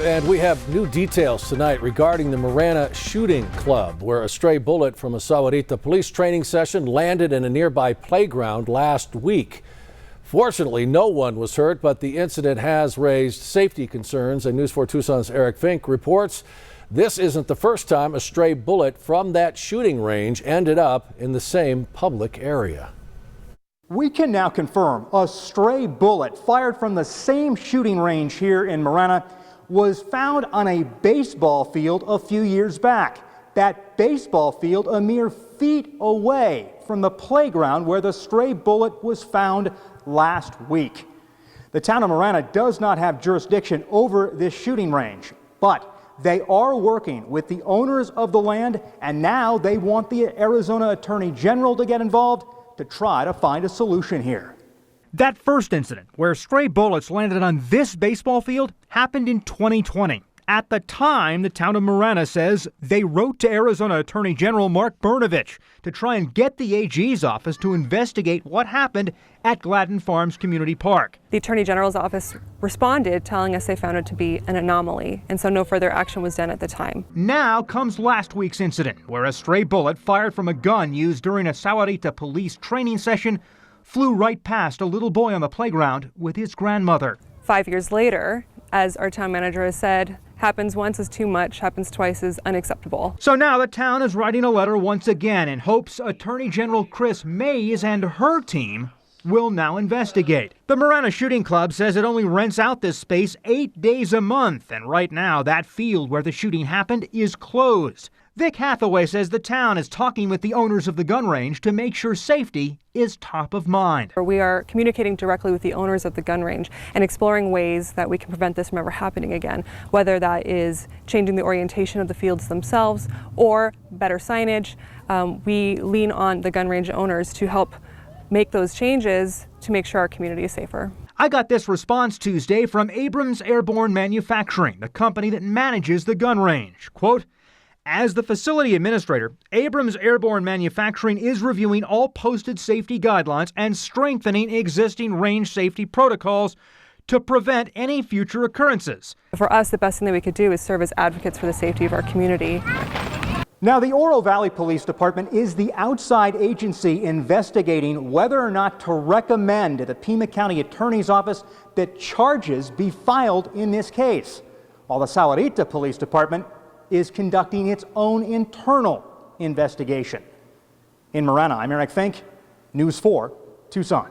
And we have new details tonight regarding the Marana shooting club, where a stray bullet from a Sahuarita police training session landed in a nearby playground last week. Fortunately, no one was hurt, but the incident has raised safety concerns. And News 4 Tucson's Eric Fink reports this isn't the first time a stray bullet from that shooting range ended up in the same public area. We can now confirm a stray bullet fired from the same shooting range here in Marana was found on a baseball field a few years back. That baseball field a mere feet away from the playground where the stray bullet was found last week. The town of Marana does not have jurisdiction over this shooting range, but they are working with the owners of the land, and now they want the Arizona Attorney General to get involved to try to find a solution here. That first incident, where stray bullets landed on this baseball field, happened in 2020. At the time, the town of Marana says they wrote to Arizona Attorney General Mark Brnovich to try and get the AG's office to investigate what happened at Gladden Farms Community Park. The Attorney General's office responded, telling us they found it to be an anomaly, and so no further action was done at the time. Now comes last week's incident, where a stray bullet fired from a gun used during a Sahuarita police training session flew right past a little boy on the playground with his grandmother. 5 years later, as our town manager has said, happens once is too much, happens twice is unacceptable. So now the town is writing a letter once again in hopes Attorney General Chris Mays and her team will now investigate. The Marana Shooting Club says it only rents out this space 8 days a month, and right now that field where the shooting happened is closed. Vic Hathaway says the town is talking with the owners of the gun range to make sure safety is top of mind. We are communicating directly with the owners of the gun range and exploring ways that we can prevent this from ever happening again, whether that is changing the orientation of the fields themselves or better signage. We lean on the gun range owners to help make those changes to make sure our community is safer. I got this response Tuesday from Abrams Airborne Manufacturing, the company that manages the gun range. Quote, "As the facility administrator, Abrams Airborne Manufacturing is reviewing all posted safety guidelines and strengthening existing range safety protocols to prevent any future occurrences." For us, the best thing that we could do is serve as advocates for the safety of our community. Now, the Oro Valley Police Department is the outside agency investigating whether or not to recommend to the Pima County Attorney's Office that charges be filed in this case, while the Sahuarita Police Department is conducting its own internal investigation. In Marana, I'm Eric Fink, News 4, Tucson.